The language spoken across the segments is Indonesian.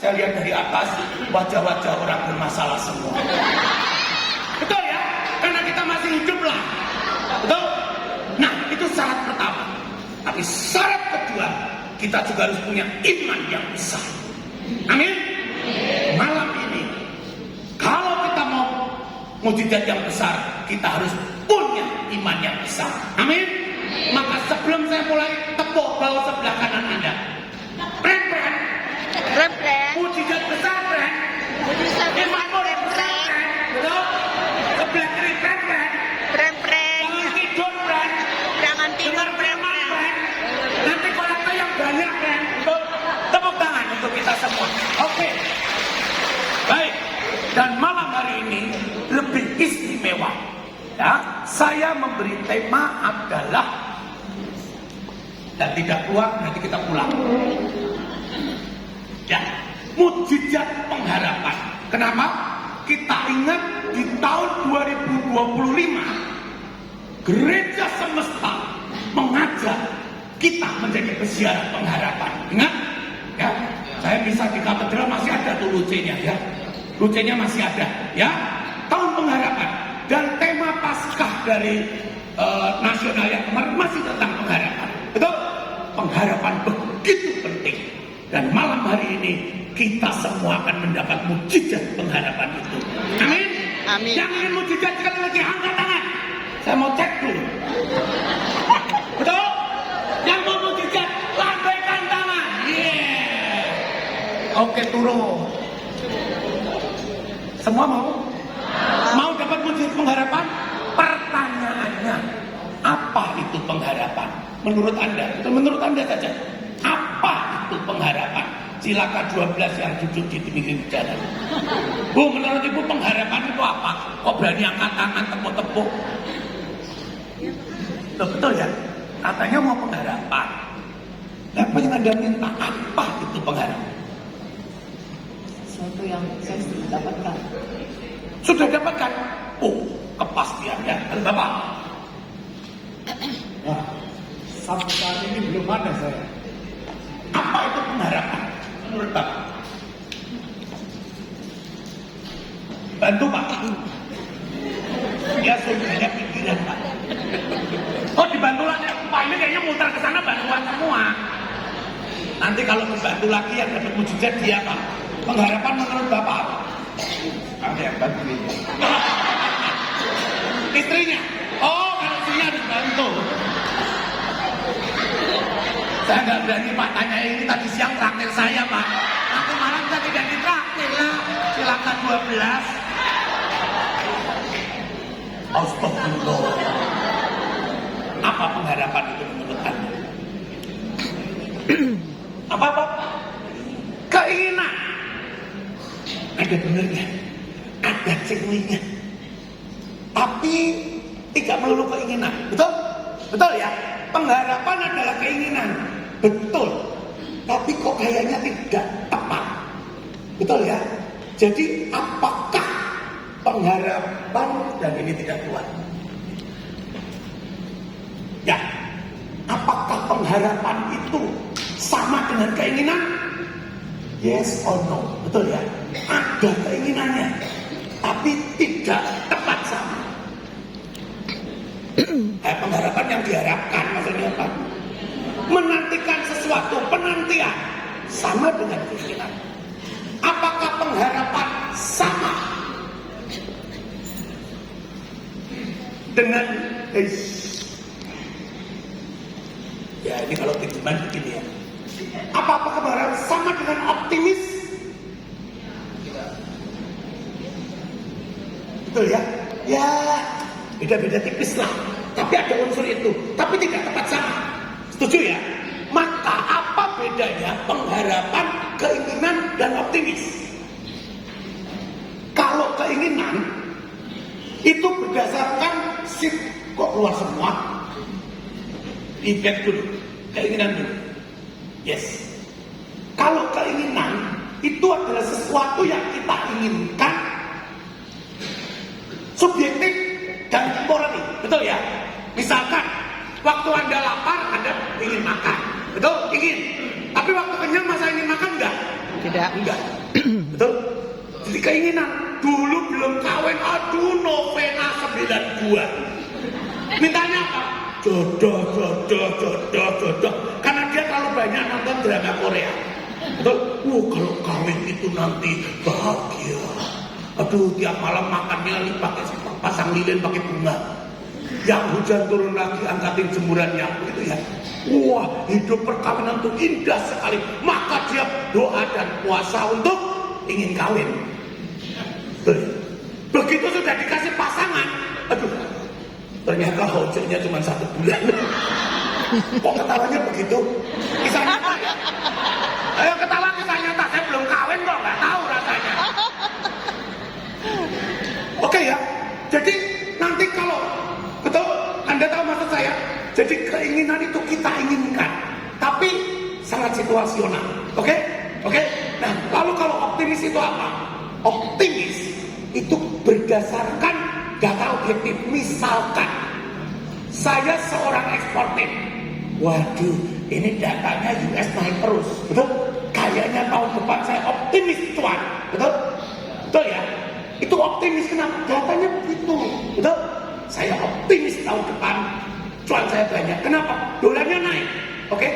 Saya lihat dari atas, wajah-wajah orang bermasalah semua. Betul ya? Karena kita masih hidup lah. Betul? Nah, itu syarat pertama. Tapi syarat kedua, kita juga harus punya iman yang besar. Amin? Malam ini, kalau kita mau mukjizat yang besar, kita harus punya iman yang besar. Amin? Maka sebelum saya mulai, tepuk bawah sebelah kanan Anda. Pren. Mukjizat besar, pren. Imanmu yang besar, pren. Betul? Sebelah kiri, pren. Jangan tidur, pren. Jangan tidur, pren. Nanti kolektor yang banyak, pren. Tepuk tangan untuk kita semua. Oke. Baik. Dan malam hari ini lebih istimewa. Ya, saya memberi tema adalah dan tidak keluar, nanti kita pulang. Ya, mukjizat pengharapan. Kenapa? Kita ingat di tahun 2025 gereja semesta mengajak kita menjadi peziarah pengharapan. Ingat? Ya, saya bisa di katedral masih ada tuh lucenya ya. Lucenya masih ada ya. Tahun pengharapan dan tema Paskah dari nasional yang kemarin masih tentang pengharapan. Betul? Pengharapan begitu penting. Dan malam hari ini kita semua akan mendapat mukjizat pengharapan itu. Amin. Amin. Yang ingin mukjizat sekali lagi angkat tangan. Saya mau cek dulu. Betul? Yang mau mukjizat lambaikan tangan. Yeah. Oke, turun. Semua mau? Mau dapat mukjizat pengharapan? Pertanyaannya, apa itu pengharapan? Menurut Anda? Menurut Anda saja. Apa itu pengharapan? Cilaka 12 yang duduk di pinggir jalan. Bu, menurut Ibu pengharapan itu apa? Kok berani angkat tangan tepuk-tepuk? Betul ya? Katanya mau pengharapan. Apa yang Anda minta? Apa itu pengharapan? Sesuatu yang saya sudah dapatkan. Sudah dapatkan? Oh, kepastian ya. Bapak? Nah, sampai saat ini belum ada saya. Apa itu pengharapan? Menurut Bapak? Bantu Pak. Ya sudahnya pikiran Pak. Oh dibantu lagi. Pak ini kayaknya muter ke sana bantuan semua. Nanti kalau membantu lagi yang dapat mujizat dia Pak. Pengharapan menurut Bapak apa? Ada yang bantu ini. Istrinya. Oh kalau istrinya harus bantu. Saya nggak berani Pak tanya ini tadi siang traktir saya Pak. Nanti malam kita tidak ditraktir lah. Cilaka 12. Astagfirullah. Apa pengharapan itu menurut Anda? Apa? Keinginan. Ada benernya. Ada cenglinya. Tapi tidak melulu keinginan. Betul? Betul ya? Pengharapan adalah keinginan. Betul. Tapi kok kayaknya tidak tepat. Betul ya? Jadi apakah pengharapan dan ini tidak kuat? Ya. Apakah pengharapan itu sama dengan keinginan? Yes or no? Betul ya? Ada keinginannya. Tapi tidak tepat sama. Pengharapan yang diharapkan maksudnya apa? Menantikan sesuatu, penantian sama dengan keinginan. Apakah pengharapan sama dengan ya ini kalau pinjaman begini ya. Apakah pengharapan sama dengan optimis? Betul ya? Ya beda-beda tipis lah. Tapi ada unsur itu. Tapi tidak tepat sama. Setuju ya? Maka apa bedanya pengharapan, keinginan, dan optimis? Kalau keinginan itu berdasarkan kok keluar semua? Feedback dulu. Keinginan dulu. Yes. Kalau keinginan itu adalah sesuatu yang kita inginkan subjektif dan temporary. Betul ya? Misalkan waktu Anda lapar, Anda ingin makan. Betul? Ingin. Tapi waktu kenyang masa ingin makan enggak? Tidak. Enggak. Betul? Jadi keinginan. Dulu belum kawin, aduh novena 92. Mintanya apa? Jodoh. Karena dia terlalu banyak nonton drama Korea. Betul? Kalau kawin itu nanti bahagia. Aduh, tiap malam makannya pakai pasang lilin pakai bunga. Yang hujan turun lagi angkatin jemurannya, gitu ya. Wah, hidup perkawinan itu indah sekali. Maka dia doa dan puasa untuk ingin kawin. Begitu sudah dikasih pasangan, aduh, ternyata hojoknya cuma 1 bulan. Kok ketawanya begitu? Kisah nyata ya? Ayo ketawa kisah nyata, saya belum kawin kok, nggak tahu rasanya. Oke ya, jadi nanti kalau betul, Anda tahu maksud saya. Jadi keinginan itu kita inginkan, tapi sangat situasional. Oke? Nah, lalu kalau optimis itu apa? Optimis itu berdasarkan data objektif. Misalkan saya seorang eksportir, waduh, ini datanya US naik terus, betul? Kayaknya tahun depan saya optimis cuan, betul ya? Itu optimis, kenapa? Datanya begitu, betul? Saya optimis tahun depan cuan saya banyak. Kenapa? Dolarnya naik. Oke?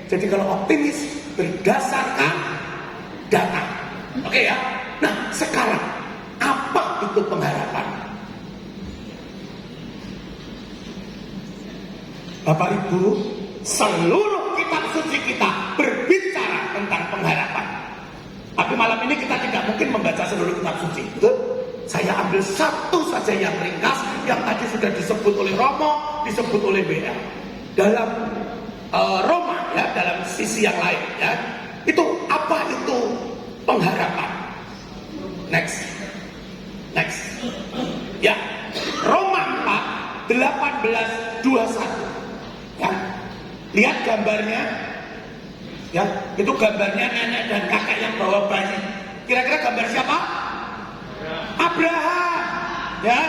Jadi kalau optimis berdasarkan data. Oke ya? Nah, sekarang apa itu pengharapan? Bapak Ibu, seluruh kitab suci kita berbicara tentang pengharapan. Tapi malam ini kita tidak mungkin membaca seluruh kitab suci. Betul? Saya ambil satu saja yang ringkas, yang tadi sudah disebut oleh Romo, disebut oleh BL. Dalam Roma, ya, dalam sisi yang lain, ya, itu apa itu pengharapan? Next. Ya, Roma 4, 18-21. Ya, lihat gambarnya. Ya, itu gambarnya nenek dan kakek yang bawa bayi. Kira-kira gambar siapa? Abraham. Ya,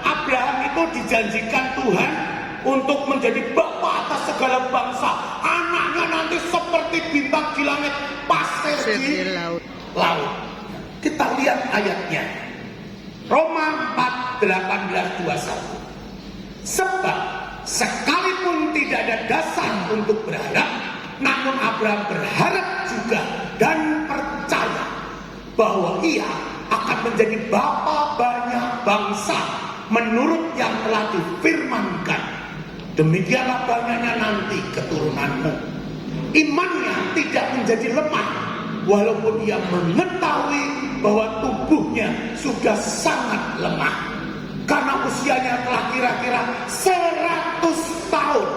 Abraham itu dijanjikan Tuhan untuk menjadi bapak atas segala bangsa. Anaknya nanti seperti bintang di langit, pasir di laut. Kita lihat ayatnya. Roma 4, 18-21. Sebab sekalipun tidak ada dasar untuk berharap, namun Abraham berharap juga dan percaya bahwa ia akan menjadi bapa banyak bangsa menurut yang telah difirmankan. Demikianlah banyaknya nanti keturunanmu. Imannya tidak menjadi lemah walaupun ia mengetahui bahwa tubuhnya sudah sangat lemah karena usianya telah kira-kira 100 tahun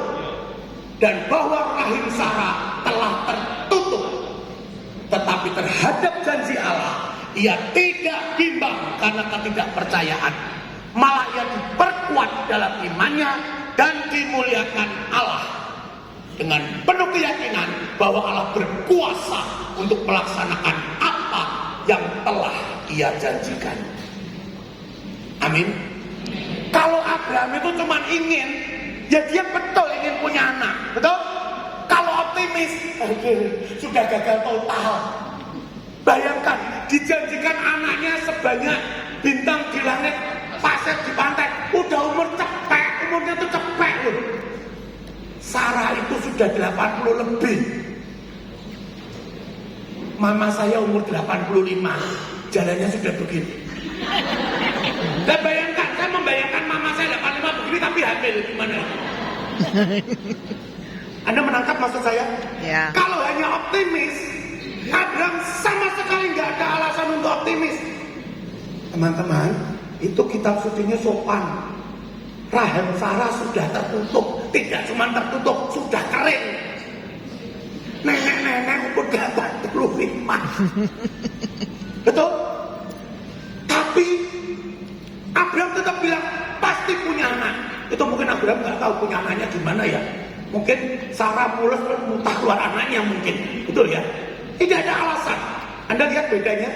dan bahwa rahim Sarah telah tertutup. Tetapi terhadap janji Allah ia tidak bimbang karena ketidakpercayaan, malah ia diperkuat dalam imannya dan dimuliakan Allah dengan penuh keyakinan bahwa Allah berkuasa untuk melaksanakan apa yang telah ia janjikan. Amin. Kalau Abraham itu cuma ingin, ya dia betul ingin punya anak, betul? Kalau optimis, sudah gagal total. Bayangkan, dijanjikan anaknya sebanyak bintang di langit, pasir di pantai, udah umurnya tuh cepek loh. Sarah itu sudah 80 lebih. Mama saya umur 85, jalannya sudah begini. Dan bayangkan, saya membayangkan mama saya 85 begini tapi hamil, gimana? Anda menangkap maksud saya? Ya. Kalau hanya optimis, Abraham sama sekali nggak ada alasan untuk optimis. Teman-teman, itu kitab sucinya sopan. Rahim Sarah sudah tertutup, tidak cuma tertutup, sudah kering. Nenek-nenek umur 85. Betul? Tapi Abraham tetap bilang pasti punya anak. Itu mungkin Abraham nggak tahu punya anaknya gimana ya. Mungkin Sarah mulus muntah keluar anaknya mungkin, betul ya? Tidak ada alasan. Anda lihat bedanya.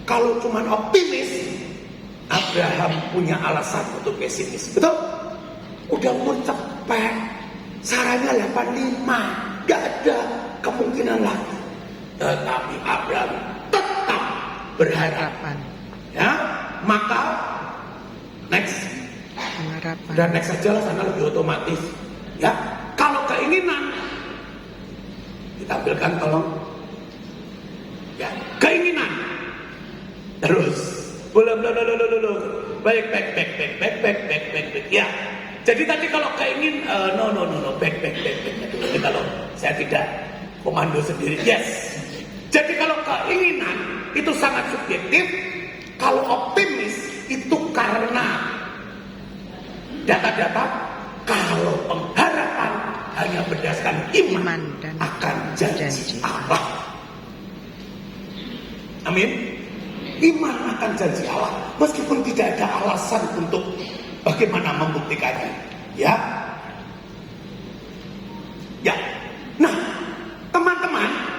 Kalau cuma optimis, Abraham punya alasan untuk pesimis, betul? Udah umur cepet, Sarahnya 85, gak ada kemungkinan lagi. tetapi Abraham tetap berharap. Harapan. Ya, maka next. Pengharapan. Udah next aja lah, sana lebih otomatis. Ya, kalau keinginan ditampilkan tolong. Ya, keinginan. Terus, belum. Baik. Ya. Jadi tadi kalau keingin, back. Jadi kalau saya tidak komando sendiri, yes. Jadi kalau keinginan itu sangat subjektif, kalau optimis itu karena data-data, kalau pengharapan hanya berdasarkan iman Dan akan janji janji. Allah. Amin. Iman akan janji Allah, meskipun tidak ada alasan untuk bagaimana membuktikannya. Ya,